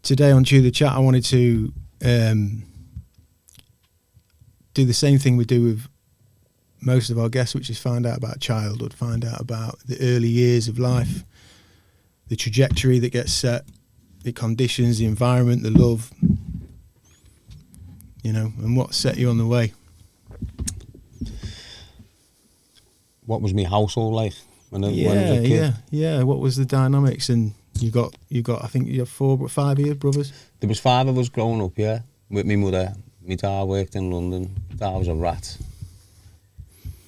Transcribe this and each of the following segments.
today on Chew the Chat, I wanted to do the same thing we do with most of our guests, which is find out about childhood, find out about the early years of life, the trajectory that gets set, the conditions, the environment, the love, you know, and what set you on the way. What was my household like when I was a kid? Yeah. What was the dynamics? And you got. I think you have 5 year brothers. There was 5 of us growing up, yeah, with my mother. My dad worked in London. Dad was a rat.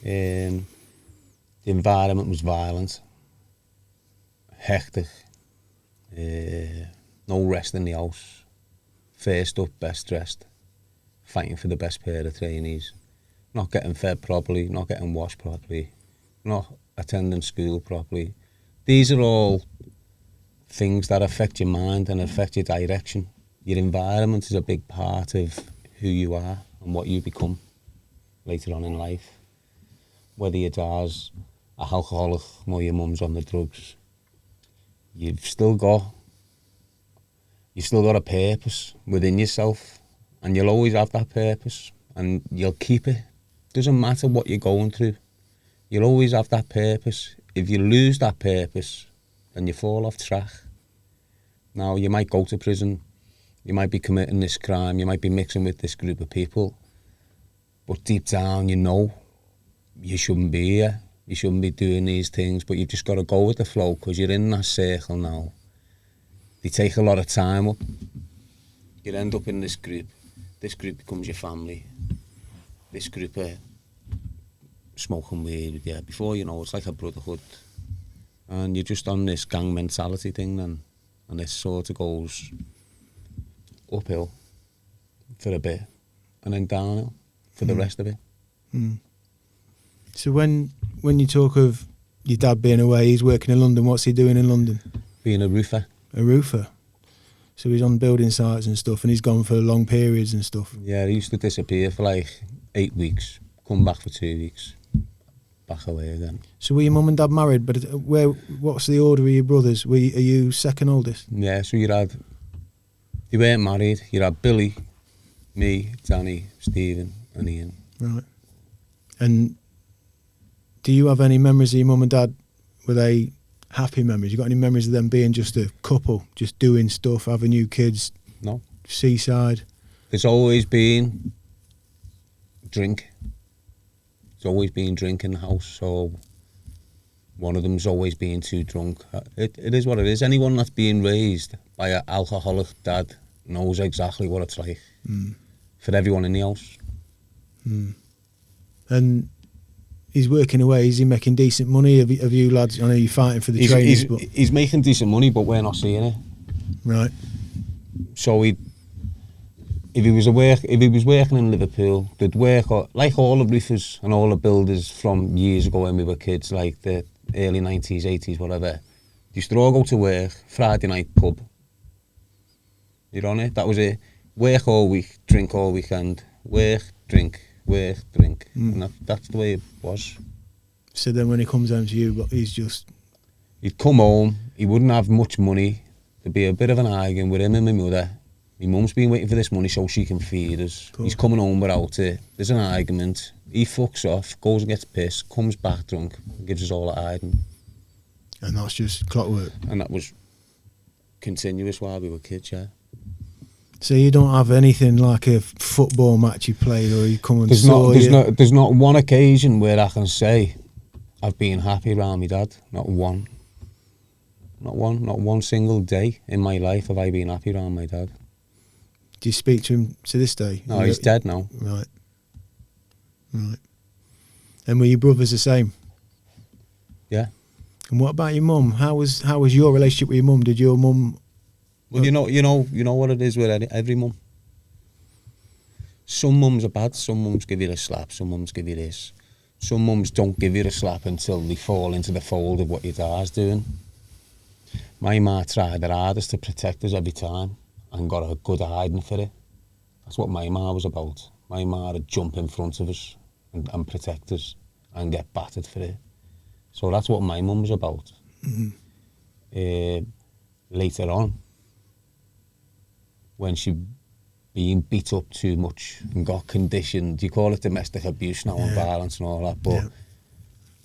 The environment was violent, hectic. No rest in the house. First up, best dressed. Fighting for the best pair of trainees. Not getting fed properly, not getting washed properly, not attending school properly. These are all things that affect your mind and affect your direction. Your environment is a big part of who you are and what you become later on in life. Whether your dad's a alcoholic or your mum's on the drugs, you've still got a purpose within yourself, and you'll always have that purpose, and you'll keep it. Doesn't matter what you're going through, you'll always have that purpose. If you lose that purpose, then you fall off track. Now, you might go to prison, you might be committing this crime, you might be mixing with this group of people, but deep down you know you shouldn't be here, you shouldn't be doing these things, but you've just got to go with the flow because you're in that circle now. They take a lot of time up. You end up in this group becomes your family. This group are smoking weed, yeah, before you know, it's like a brotherhood. And you're just on this gang mentality thing then, and it sort of goes uphill for a bit, and then downhill for the rest of it. Mm. So when you talk of your dad being away, he's working in London, what's he doing in London? Being a roofer. A roofer? So he's on building sites and stuff, and he's gone for long periods and stuff? Yeah, he used to disappear for like 8 weeks, come back for 2 weeks, back away again. So were your mum and dad married? But what's the order of your brothers? Are you second oldest? Yeah, so you weren't married. You had Billy, me, Danny, Stephen and Ian. Right. And do you have any memories of your mum and dad? Were they happy memories? You got any memories of them being just a couple, just doing stuff, having new kids? No. Seaside? There's always been drink. There's always been drink in the house, so one of them's always been too drunk. It is what it is. Anyone that's being raised by an alcoholic dad knows exactly what it's like for everyone in the house. Mm. And he's working away. Is he making decent money? Have you lads? I know you're fighting for the trainees, but he's making decent money, but we're not seeing it. Right. So if he was working in Liverpool, they'd work like all the roofers and all the builders from years ago when we were kids, like the early 90s, 80s, whatever. They used to all go to work, Friday night pub. You're on it. That was it. Work all week, drink all weekend. Work, drink. Work, drink. And that's the way it was. So then when he comes home to you, but he'd come home, he wouldn't have much money. There'd be a bit of an argument with him and my mother. My mum's been waiting for this money so she can feed us. Cool. He's coming home without it. There's an argument. He fucks off, goes and gets pissed, comes back drunk, and gives us all a hiding. And that's just clockwork. And that was continuous while we were kids, yeah. So you don't have anything like a football match you played, or you come and there's not one occasion where I can say I've been happy around my dad. Not one. Not one single day in my life have I been happy around my dad. Do you speak to him to this day? No, he's dead now. Right. And were your brothers the same? Yeah. And what about your mum? How was your relationship with your mum? Did your mum? Well, you know what it is with every mum. Some mums are bad. Some mums give you a slap. Some mums give you this. Some mums don't give you a slap until they fall into the fold of what your dad's doing. My ma tried her hardest to protect us every time and got a good hiding for it. That's what my ma was about. My ma would jump in front of us and protect us and get battered for it. So that's what my mum was about. Later on, when she been beat up too much and got conditioned. You call it domestic abuse now and violence and all that, but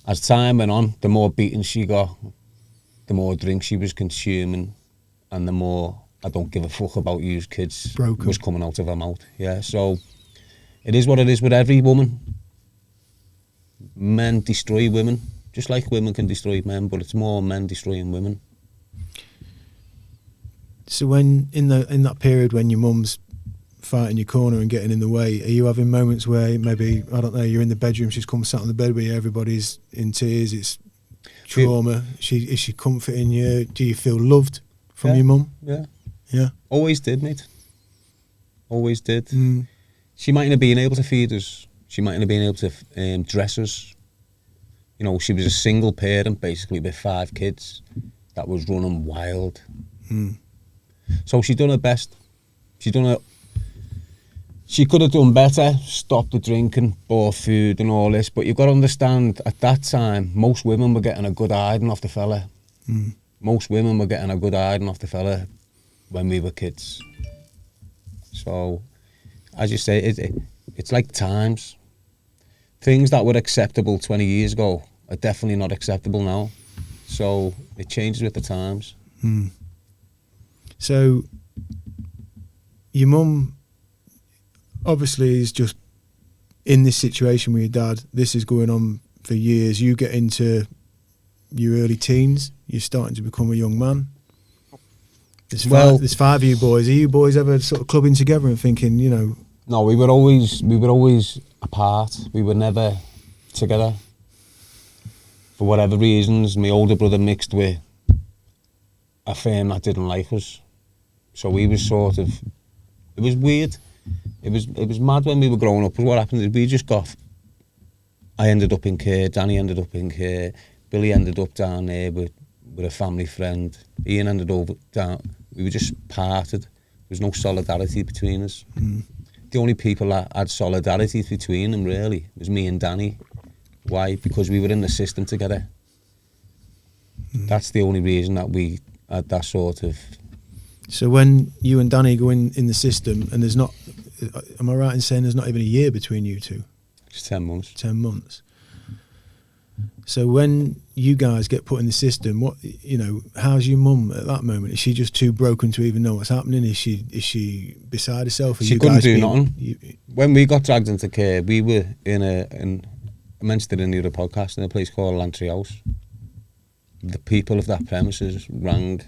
as time went on, the more beaten she got, the more drink she was consuming, and the more I don't give a fuck about you kids was coming out of her mouth. Yeah, so it is what it is with every woman. Men destroy women, just like women can destroy men, but it's more men destroying women. So when in that period when your mum's fighting your corner and getting in the way, are you having moments where maybe, I don't know, you're in the bedroom, she's come sat on the bed where everybody's in tears, it's trauma, is she comforting you? Do you feel loved from your mum? Yeah. Always did, mate. Always did. She mightn't have been able to feed us. She mightn't have been able to dress us. You know, she was a single parent, basically, with 5 kids that was running wild. So she done her best. She could have done better, stopped the drinking, bought food and all this, but you've got to understand, at that time, most women were getting a good hiding off the fella. Most women were getting a good hiding off the fella when we were kids. So, as you say, it's like times. Things that were acceptable 20 years ago are definitely not acceptable now. So, it changes with the times. So, your mum obviously is just in this situation with your dad. This is going on for years. You get into your early teens. You're starting to become a young man. There's 5 of you boys. Are you boys ever sort of clubbing together and thinking, you know? No, we were always apart. We were never together. For whatever reasons, my older brother mixed with a firm that didn't like us. So we was sort of, it was weird. It was mad when we were growing up. Because what happened is I ended up in care, Danny ended up in care, Billy ended up down there with a family friend. Ian ended up down. We were just parted. There was no solidarity between us. The only people that had solidarity between them really was me and Danny. Why? Because we were in the system together. That's the only reason that we had that sort of. So when you and Danny go in the system, and there's not, am I right in saying there's not even a year between you two? It's 10 months. 10 months. So when you guys get put in the system, how's your mum at that moment? Is she just too broken to even know what's happening? Is she beside herself? She couldn't do nothing. When we got dragged into care, we were in I mentioned it in the other podcast, in a place called Lantry House. The people of that premises rang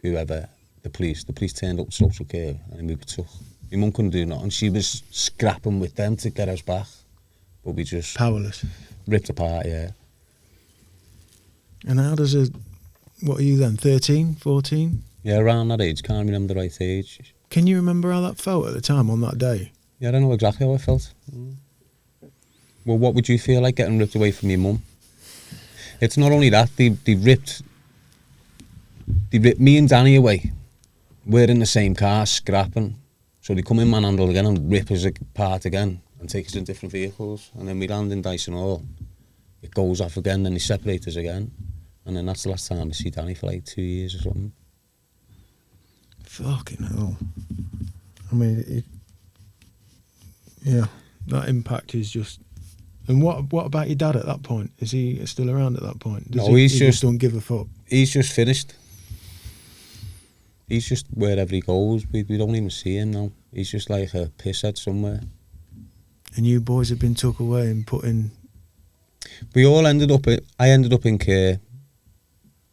whoever, the police. The police turned up to social care and we were took. My mum couldn't do nothing. She was scrapping with them to get us back. But we just... Powerless. Ripped apart, yeah. And how does what are you then, 13, 14? Yeah, around that age. Can't remember the right age. Can you remember how that felt at the time on that day? Yeah, I don't know exactly how I felt. Well, what would you feel like getting ripped away from your mum? It's not only that, they ripped me and Danny away. We're in the same car, scrapping. So they come in manhandle again and rip us apart again and take us in different vehicles. And then we land in Dyson Hall. It goes off again, then they separate us again. And then that's the last time I see Danny for like 2 years or something. Fucking hell. I mean, that impact is just... And what about your dad at that point? Is he still around at that point? No, he just don't give a fuck. He's just finished. He's just wherever he goes. We don't even see him now. He's just like a pisshead somewhere. And you boys have been took away and put in... We all ended up... I ended up in care.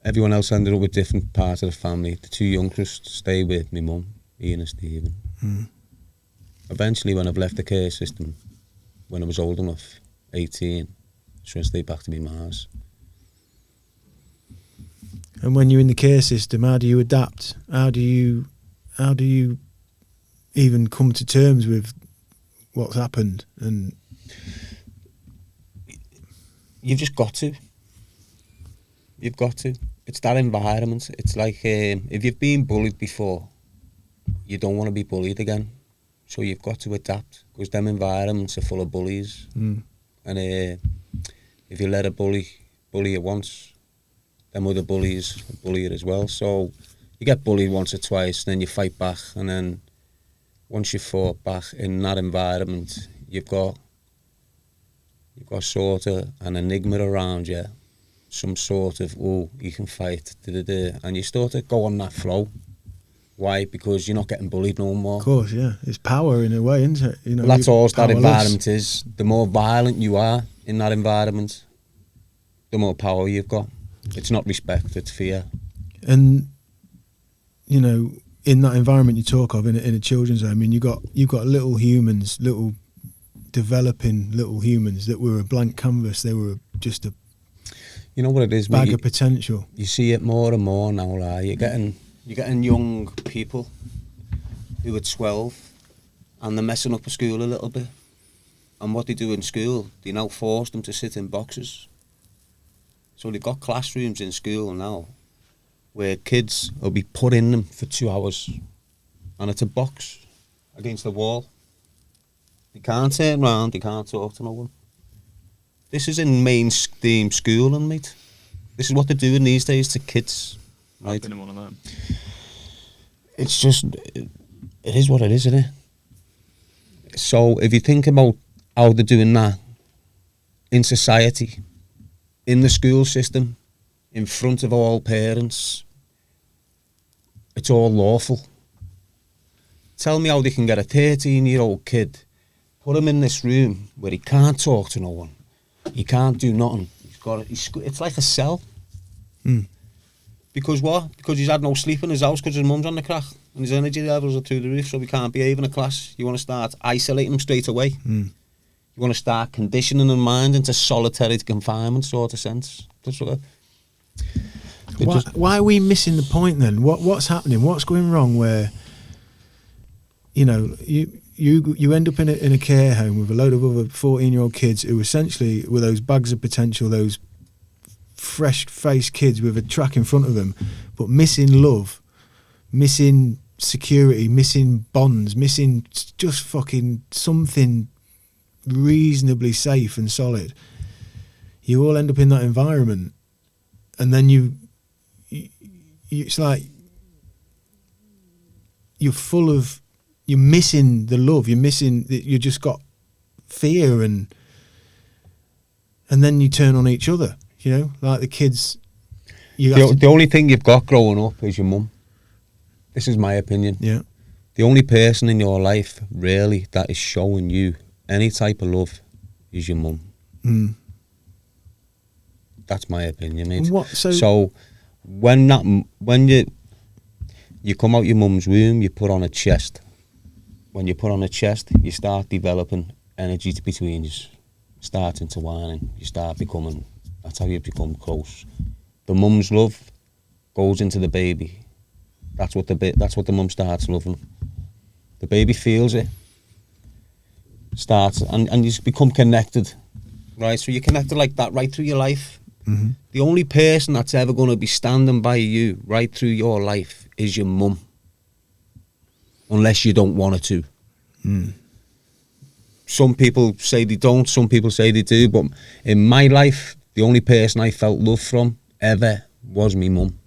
Everyone else ended up with different parts of the family. The 2 youngest stay with my mum, Ian and Stephen. Eventually, when I've left the care system, when I was old enough, 18, so I stayed back to my ma's. And when you're in the care system, how do you adapt? How do you even come to terms with what's happened? And you've just got to. You've got to. It's that environment. It's like if you've been bullied before, you don't want to be bullied again. So you've got to adapt, because them environments are full of bullies. And if you let a bully you once, them other bullies bully you as well. So you get bullied once or twice, then you fight back, and then once you've fought back in that environment, you've got sort of an enigma around you, some sort of, oh, you can fight, and you start to go on that flow. Why? Because you're not getting bullied no more. Of course, yeah. It's power in a way, isn't it? You know, well, that's all that powerless. environment is. The more violent you are in that environment, the more power you've got. It's not respect, it's fear. And, you know, in that environment you talk of, in a children's home, I mean, you've got little humans, little developing little humans that were a blank canvas. They were just a you know what it is, bag mate? of potential. You see it more and more now, like, you're getting young people who are 12 and they're messing up a school a little bit. And what they do in school, they now force them to sit in boxes. So they've got classrooms in school now where kids will be put in them for 2 hours and it's a box against the wall. They can't turn round, they can't talk to no one. This is in mainstream schooling, mate. This is what they're doing these days to kids. Right? I've been in one of them. It's just, it is what it is, isn't it? So if you think about how they're doing that in society, in the school system, in front of all parents, it's all lawful. Tell me how they can get a 13-year-old kid, put him in this room where he can't talk to no one, he can't do nothing. It's like a cell. Mm. Because what? Because he's had no sleep in his house because his mum's on the crack and his energy levels are through the roof, so he can't behave in a class. You want to start isolating him straight away. Mm. You want to start conditioning his mind into solitary confinement sort of sense. That's what Why are we missing the point then? What's happening? What's going wrong where, you know, you end up in a care home with a load of other 14-year-old kids who essentially were those bags of potential, those fresh-faced kids with a track in front of them, but missing love, missing security, missing bonds, missing just fucking something reasonably safe and solid. You all end up in that environment, and then you it's like you're missing the love, you just got fear, and then you turn on each other, you know, like the kids. The only thing you've got growing up is your mum. This is my opinion. Yeah. The only person in your life, really, that is showing you any type of love is your mum. Mm. That's my opinion, mate. So when you come out your mum's womb, you put on a chest. When you put on a chest, you start developing energy between you, start intertwining. You start becoming. That's how you become close. The mum's love goes into the baby. That's what the mum starts loving. The baby feels it. Starts and you become connected, right? So you're connected like that right through your life. Mm-hmm. The only person that's ever going to be standing by you right through your life is your mum, unless you don't want her to. Mm. Some people say they don't, some people say they do, but in my life, the only person I felt love from ever was me mum.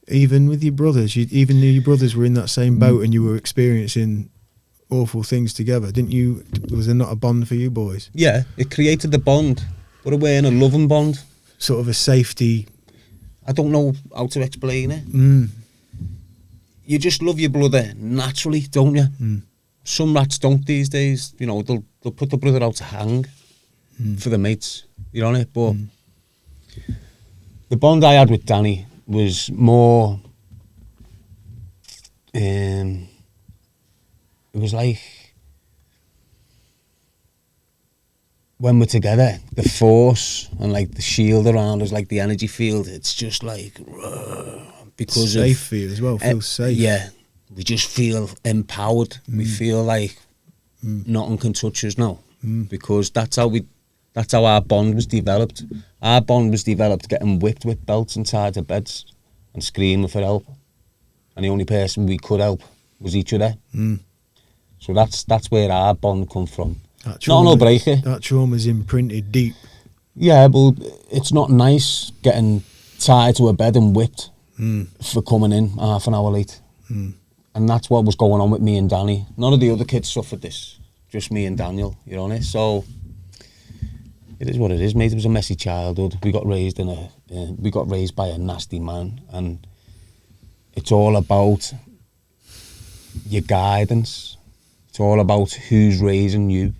Even with your brothers, even though your brothers were in that same boat and you were experiencing awful things together, didn't you? Was there not a bond for you boys? Yeah, it created the bond, but it weren't a loving bond. Sort of a safety. I don't know how to explain it. Mm. You just love your brother naturally, don't you? Mm. Some rats don't these days. You know, they'll put the brother out to hang for the mates. You know it, but the bond I had with Danny was more. It was like when we're together, the force and like the shield around us, like the energy field. It's just like because safe for you as well. Feels safe. Yeah, we just feel empowered. We feel like nothing can touch us now because that's how our bond was developed. Our bond was developed getting whipped with belts inside the beds and screaming for help, and the only person we could help was each other. So that's where our bond come from. Not an breaker. That trauma's imprinted deep. Yeah, but it's not nice getting tied to a bed and whipped for coming in half an hour late. And that's what was going on with me and Danny. None of the other kids suffered this, just me and Daniel, you know. So it is what it is, mate. It was a messy childhood. We got raised by a nasty man, and it's all about your guidance. It's all about who's raising you.